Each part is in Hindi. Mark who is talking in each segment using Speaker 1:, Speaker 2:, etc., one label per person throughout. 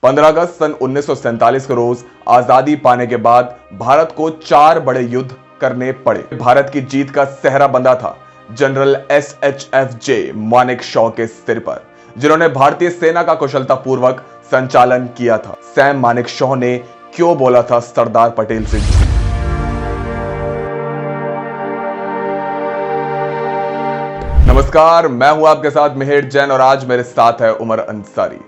Speaker 1: 15 अगस्त सन 1947 के रोज आजादी पाने के बाद भारत को 4 बड़े युद्ध करने पड़े। भारत की जीत का सेहरा बंधा था जनरल SHFJ मानेकशॉ के सिर पर, जिन्होंने भारतीय सेना का कुशलतापूर्वक संचालन किया था। सैम मानेकशॉ ने क्यों बोला था सरदार पटेल से झूठ? नमस्कार, मैं हूं आपके साथ मिहिर जैन और आज मेरे साथ है उमर अंसारी।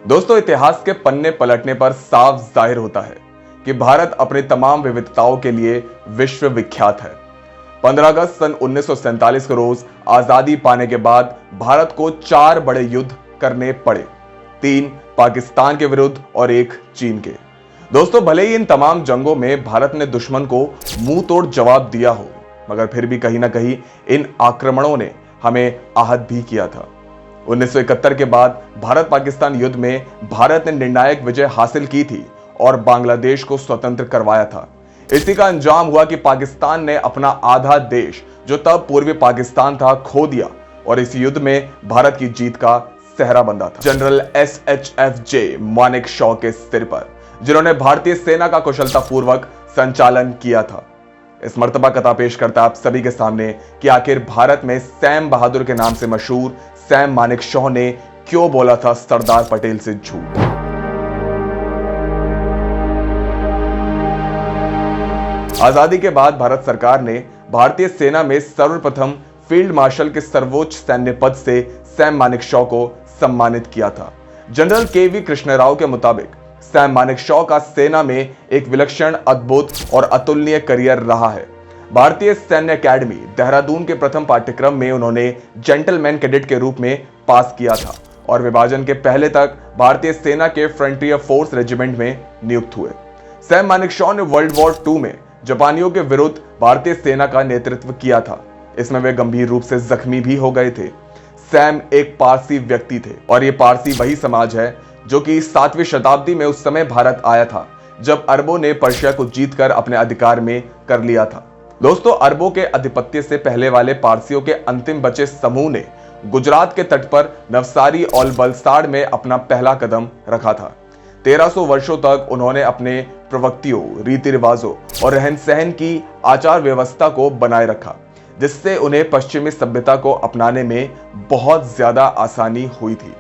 Speaker 1: दोस्तों, इतिहास के पन्ने पलटने पर साफ जाहिर होता है कि भारत अपनी तमाम विविधताओं के लिए विश्व विख्यात है। 15 अगस्त सन 1947 के रोज आजादी पाने के बाद भारत को 4 बड़े युद्ध करने पड़े, 3 पाकिस्तान के विरुद्ध और 1 चीन के। दोस्तों, भले ही इन तमाम जंगों में भारत ने दुश्मन को मुंह तोड़ जवाब दिया हो, मगर फिर भी कहीं ना कहीं इन आक्रमणों ने हमें आहत भी किया था। 1971 के बाद भारत पाकिस्तान युद्ध में भारत ने निर्णायक विजय हासिल की थी और बांग्लादेश को स्वतंत्र करवाया था। इसी का अंजाम हुआ कि पाकिस्तान ने अपना आधा देश, जो तब पूर्वी पाकिस्तान था, खो दिया और इस युद्ध में भारत की जीत का सेहरा बंधा था जनरल SHFJ मानेकशॉ के सिर पर, जिन्होंने भारतीय सेना का कुशलतापूर्वक संचालन किया था। इस मर्तबा कथा पेश करता आप सभी के सामने कि आखिर भारत में सैम बहादुर के नाम से मशहूर सैम मानेकशॉ ने क्यों बोला था सरदार पटेल से झूठ। आजादी के बाद भारत सरकार ने भारतीय सेना में सर्वप्रथम फील्ड मार्शल के सर्वोच्च सैन्य पद से सैम मानेकशॉ को सम्मानित किया था। जनरल KV कृष्णराव के मुताबिक सैम मानेकशॉ का सेना में एक विलक्षण, अद्भुत और अतुलनीय करियर रहा है। भारतीय सैन्य अकेडमी देहरादून के प्रथम पाठ्यक्रम में उन्होंने जेंटलमैन कैडेट के रूप में पास किया था और विभाजन के पहले तक भारतीय सेना के फ्रंटियर फोर्स रेजिमेंट में नियुक्त हुए। सैम मानेकशॉ ने वर्ल्ड वॉर 2 में जापानियों के विरुद्ध भारतीय सेना का नेतृत्व किया था। इसमें वे गंभीर रूप से जख्मी भी हो गए थे। सैम एक पारसी व्यक्ति थे और ये पारसी वही समाज है जो कि 7वीं शताब्दी में उस समय भारत आया था, जब अरबों ने पर्शिया को जीतकर अपने अधिकार में कर लिया था। दोस्तों, अरबों के आधिपत्य से पहले वाले पारसियों के अंतिम बचे समूह ने गुजरात के तट पर नवसारी और वलसाड़ में अपना पहला कदम रखा था। 1300 वर्षों तक उन्होंने अपने प्रवृत्तियों, रीति रिवाजों और रहन सहन की आचार व्यवस्था को बनाए रखा, जिससे उन्हें पश्चिमी सभ्यता को अपनाने में बहुत ज्यादा आसानी हुई थी।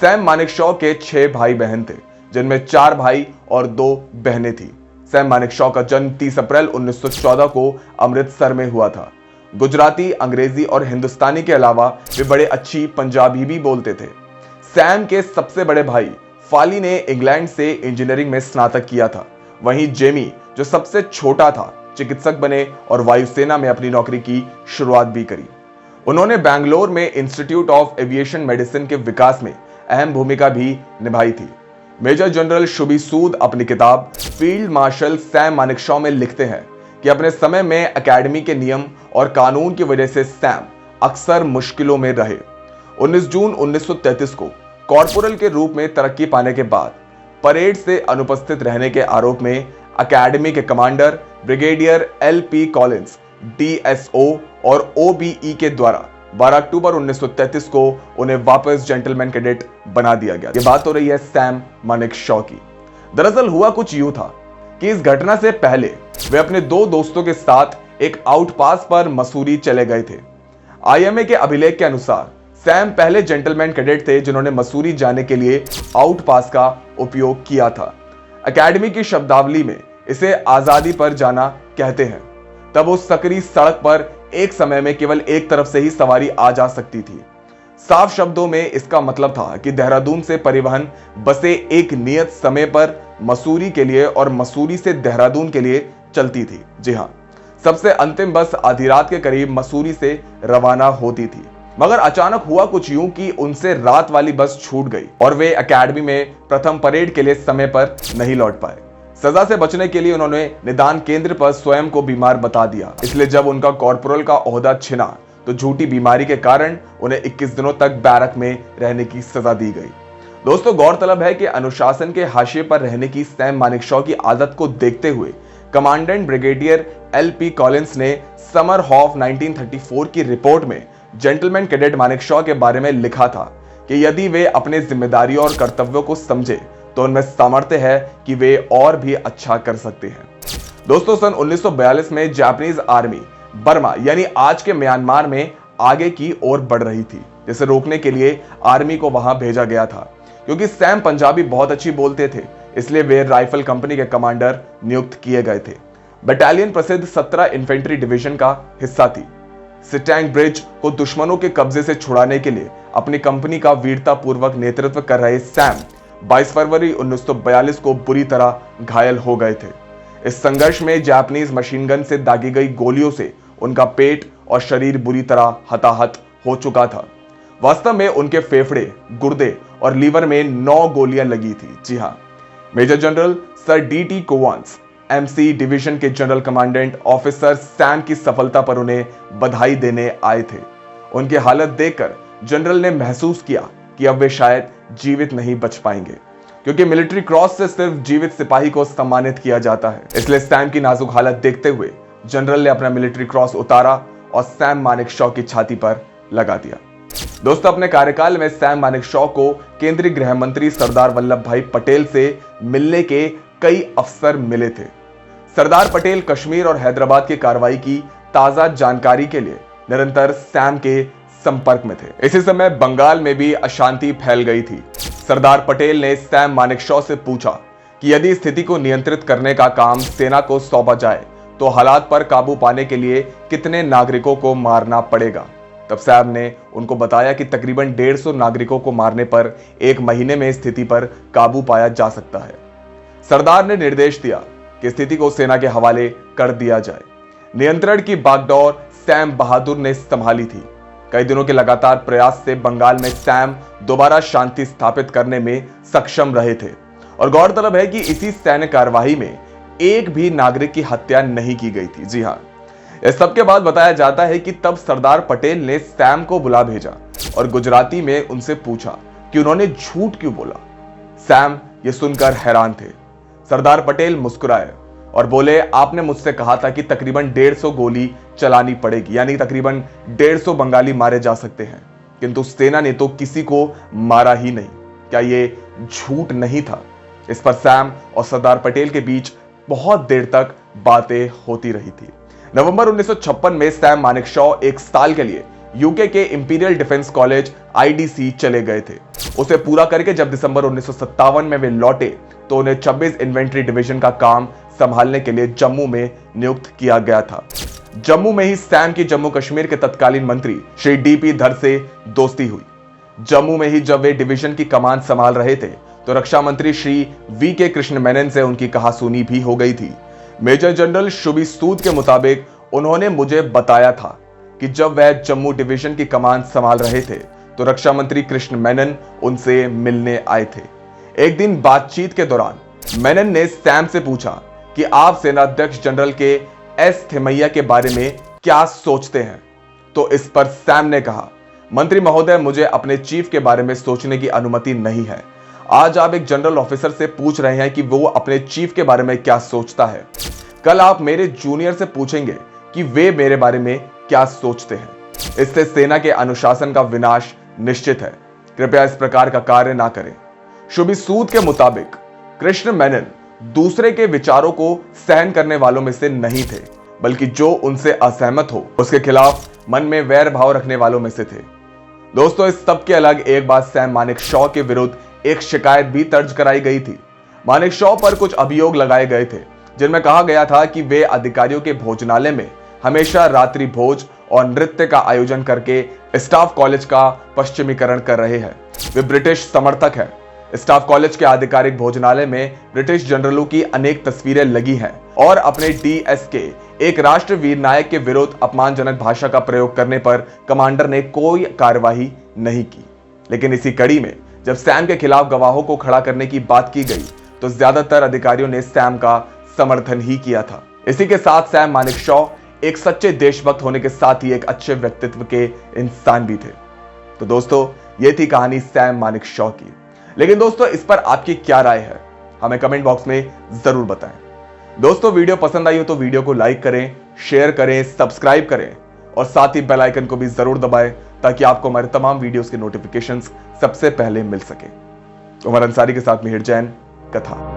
Speaker 1: सैम मानेकशॉ के 6 भाई बहन थे, जिनमें 4 भाई और 2 बहनें थी। सैम मानेकशॉ का जन्म 30 अप्रैल 1914 को अमृतसर में हुआ था। गुजराती, अंग्रेजी और हिंदुस्तानी के अलावा वे बड़े अच्छी पंजाबी भी बोलते थे। सैम के सबसे बड़े भाई फाली ने इंग्लैंड से इंजीनियरिंग में स्नातक किया था। वहीं जेमी, जो सबसे छोटा था, चिकित्सक बने और वायुसेना में अपनी नौकरी की शुरुआत भी करी। उन्होंने बैंगलोर में इंस्टीट्यूट ऑफ एविएशन मेडिसिन के विकास में अहम भूमिका भी निभाई थी। मेजर जनरल शुभी सूद अपनी किताब फील्ड मार्शल सैम मानेकशॉ में लिखते हैं कि अपने समय में अकेडमी के नियम और कानून की वजह से सैम अक्सर मुश्किलों में रहे। 19 जून 1933 को कॉर्पोरल के रूप में तरक्की पाने के बाद परेड से अनुपस्थित रहने के आरोप में अकेडमी के commander brigadier LP Collins DSO और OBE के द्वारा 12 अक्टूबर 1933 को उन्हें वापस जेंटलमैन कैडेट बना दिया गया। ये बात हो रही है सैम मानेकशॉ की। दरअसल हुआ कुछ यूं था कि इस घटना से पहले वे अपने 2 दोस्तों के साथ एक आउटपास पर मसूरी चले गए थे। IMA के अभिलेख के अनुसार सैम पहले जेंटलमैन कैडेट थे जिन्होंने मसूरी जाने के लिए आउटपास का उपयोग किया था। अकेडमी की शब्दावली में इसे आजादी पर जाना कहते हैं। तब उस सकरी सड़क पर एक समय में केवल एक तरफ से ही सवारी आ जा सकती थी। साफ शब्दों में इसका मतलब था कि देहरादून से परिवहन बसें एक नियत समय पर मसूरी के लिए और मसूरी से देहरादून के लिए चलती थी। जी हां, सबसे अंतिम बस आधी रात के करीब मसूरी से रवाना होती थी, मगर अचानक हुआ कुछ यूं कि उनसे रात वाली बस छूट गई और वे अकेडमी में प्रथम परेड के लिए समय पर नहीं लौट पाए। सजा से बचने के लिए उन्होंने निदान केंद्र पर स्वयं को बीमार बता दिया। इसलिए जब उनका कॉर्पोरल का ओहदा छिना तो झूठी बीमारी के कारण उन्हें 21 दिनों तक बैरक में रहने की सजा दी गई। दोस्तों, गौरतलब है कि अनुशासन के हाशिए पर रहने की सैम मानेकशॉ की आदत को देखते हुए कमांडेंट ब्रिगेडियर LP कॉलिंस ने समर ऑफ 1934 की रिपोर्ट में जेंटलमैन कैडेट मानेकशॉ के बारे में लिखा था कि यदि वे अपने जिम्मेदारियों और कर्तव्यों को समझे तो उनमें सामर्थ्य है कि वे और भी अच्छा कर सकते हैं। दोस्तों, सन 1942 में जापानीज आर्मी बर्मा यानी आज के म्यांमार में आगे की ओर बढ़ रही थी, जिसे रोकने के लिए आर्मी को वहां भेजा गया था। क्योंकि सैम पंजाबी बहुत अच्छी बोलते थे, इसलिए वे राइफल कंपनी के कमांडर नियुक्त किए गए थे। बटालियन प्रसिद्ध 17 इन्फेंट्री डिवीजन का हिस्सा थी। सिटांग ब्रिज को दुश्मनों के कब्जे से छुड़ाने के लिए अपनी कंपनी का वीरतापूर्वक नेतृत्व कर रहे सैम 22 फरवरी 1942 को बुरी तरह घायल हो गए थे। इस संघर्ष में जापानीज मशीन गन से दागी गई गोलियों से उनका पेट और शरीर बुरी तरह हताहत हो चुका था। वास्तव में उनके फेफड़े, गुर्दे और लीवर में 9 गोलियां लगी थी। जी हां, major general sir D T. Cowans MC division के जनरल कमांडेंट ऑफिसर सैम की सफलता पर उन्हें बधाई देने आए थे। उनकी हालत देखकर जनरल ने महसूस किया कि अब वे शायद जीवित नहीं बच पाएंगे, क्योंकि मिलिट्री क्रॉस से सिर्फ जीवित सिपाही को सम्मानित किया जाता है। इसलिए सैम की नाजुक हालत देखते हुए जनरल ने अपना मिलिट्री क्रॉस उतारा और सैम मानेकशॉ की छाती पर लगा दिया। दोस्तों, अपने कार्यकाल में सैम मानेकशॉ को केंद्रीय गृह मंत्री सरदार वल्लभ भाई पटेल से मिलने के कई अवसर मिले थे। सरदार पटेल कश्मीर और हैदराबाद की कार्रवाई की ताजा जानकारी के लिए निरंतर सैम के संपर्क में थे। इसी समय बंगाल में भी अशांति फैल गई थी। सरदार पटेल ने सैम मानेकशॉ से पूछा कि यदि स्थिति को नियंत्रित करने का काम सेना को सौंपा जाए तो हालात पर काबू पाने के लिए कितने नागरिकों को मारना पड़ेगा। तब सैम ने उनको बताया कि तकरीबन 150 नागरिकों को मारने पर 1 महीने में स्थिति पर काबू पाया जा सकता है। सरदार ने निर्देश दिया कि स्थिति को सेना के हवाले कर दिया जाए। नियंत्रण की बागडोर सैम बहादुर ने संभाली थी। कई दिनों के लगातार प्रयास से बंगाल में सैम दोबारा शांति स्थापित करने में सक्षम रहे थे। और गौरतलब है कि इसी सैन्य कार्यवाही में एक भी नागरिक की हत्या नहीं की गई थी। जी हां, इस सबके बाद बताया जाता है कि तब सरदार पटेल ने सैम को बुला भेजा और गुजराती में उनसे पूछा कि उन्होंने झूठ क्यों बोला। सैम ये सुनकर हैरान थे। सरदार पटेल मुस्कुराए और बोले, आपने मुझसे कहा था कि तकरीबन 150 गोली चलानी पड़ेगी, यानी तकरीबन 150 बंगाली मारे जा सकते हैं, किंतु सेना ने तो किसी को मारा ही नहीं। क्या ये झूठ नहीं था? इस पर सैम और सरदार पटेल के बीच बहुत देर तक बातें होती रही थी। नवंबर 1956 में सैम मानेकशॉ 1 साल के लिए यूके के इंपीरियल डिफेंस कॉलेज आईडीसी चले गए थे। उसे पूरा करके जब दिसंबर 1957 में वे लौटे तो उन्हें 26 इन्वेंट्री डिवीजन का काम संभालने के लिए जम्मू में नियुक्त किया गया था। जम्मू में ही सैम की जम्मू कश्मीर के तत्कालीन मंत्री श्री डीपी धर से दोस्ती हुई। जम्मू में ही जब वे डिवीजन की कमान संभाल रहे थे तो रक्षा मंत्री श्री वी.के. कृष्ण मेनन से उनकी कहासुनी भी हो गई थी। मेजर जनरल शुभी सूद के मुताबिक उन्होंने मुझे बताया था कि जब वह जम्मू डिवीजन की कमान संभाल रहे थे तो रक्षा मंत्री कृष्ण मेनन उनसे मिलने आए थे। एक दिन बातचीत के दौरान मेनन ने सैम से पूछा कि आप सेनाध्यक्ष जनरल के एस थिमैया के बारे में क्या सोचते हैं। तो इस पर सैम ने कहा, मंत्री महोदय, मुझे अपने चीफ के बारे में सोचने की अनुमति नहीं है। आज आप एक जनरल ऑफिसर से पूछ रहे हैं कि वो अपने चीफ के बारे में क्या सोचता है। कल आप मेरे जूनियर से पूछेंगे कि वे मेरे बारे में क्या सोचते हैं। इससे सेना के अनुशासन का विनाश निश्चित है। कृपया इस प्रकार का कार्य ना करें। शुभी सूद के मुताबिक कृष्ण मेनन दूसरे के विचारों को सहन करने वालों में से नहीं थे, बल्कि जो उनसे असहमत हो उसके खिलाफ मन में वैर भाव रखने वालों में से थे। दोस्तों, इस सब के अलग एक बात सैम मानेकशॉ के विरुद्ध एक शिकायत भी दर्ज कराई गई थी। मानेकशॉ पर कुछ अभियोग लगाए गए थे, जिनमें कहा गया था कि वे अधिकारियों के भोजनालय में हमेशा रात्रि भोज और नृत्य का आयोजन करके स्टाफ कॉलेज का पश्चिमीकरण कर रहे हैं। वे ब्रिटिश समर्थक हैं। स्टाफ कॉलेज के आधिकारिक भोजनालय में ब्रिटिश जनरलों की अनेक तस्वीरें लगी हैं और अपने डीएसके एक राष्ट्रवीर नायक के विरुद्ध अपमानजनक भाषा का प्रयोग करने पर कमांडर ने कोई कार्यवाही नहीं की। लेकिन इसी कड़ी में जब सैम के खिलाफ गवाहों को खड़ा करने की बात की गई तो ज्यादातर अधिकारियों ने सैम का समर्थन ही किया था। इसी के साथ सैम मानेकशॉ एक सच्चे देशभक्त होने के साथ ही एक अच्छे व्यक्तित्व के इंसान भी थे। तो दोस्तों, ये थी कहानी सैम मानेकशॉ की। लेकिन दोस्तों, इस पर आपकी क्या राय है, हमें कमेंट बॉक्स में जरूर बताएं। दोस्तों, वीडियो पसंद आई हो तो वीडियो को लाइक करें, शेयर करें, सब्सक्राइब करें और साथ ही बेल आइकन को भी जरूर दबाएं ताकि आपको हमारे तमाम वीडियोस के नोटिफिकेशंस सबसे पहले मिल सके। उमर अंसारी के साथ मिहिर जैन, कथा।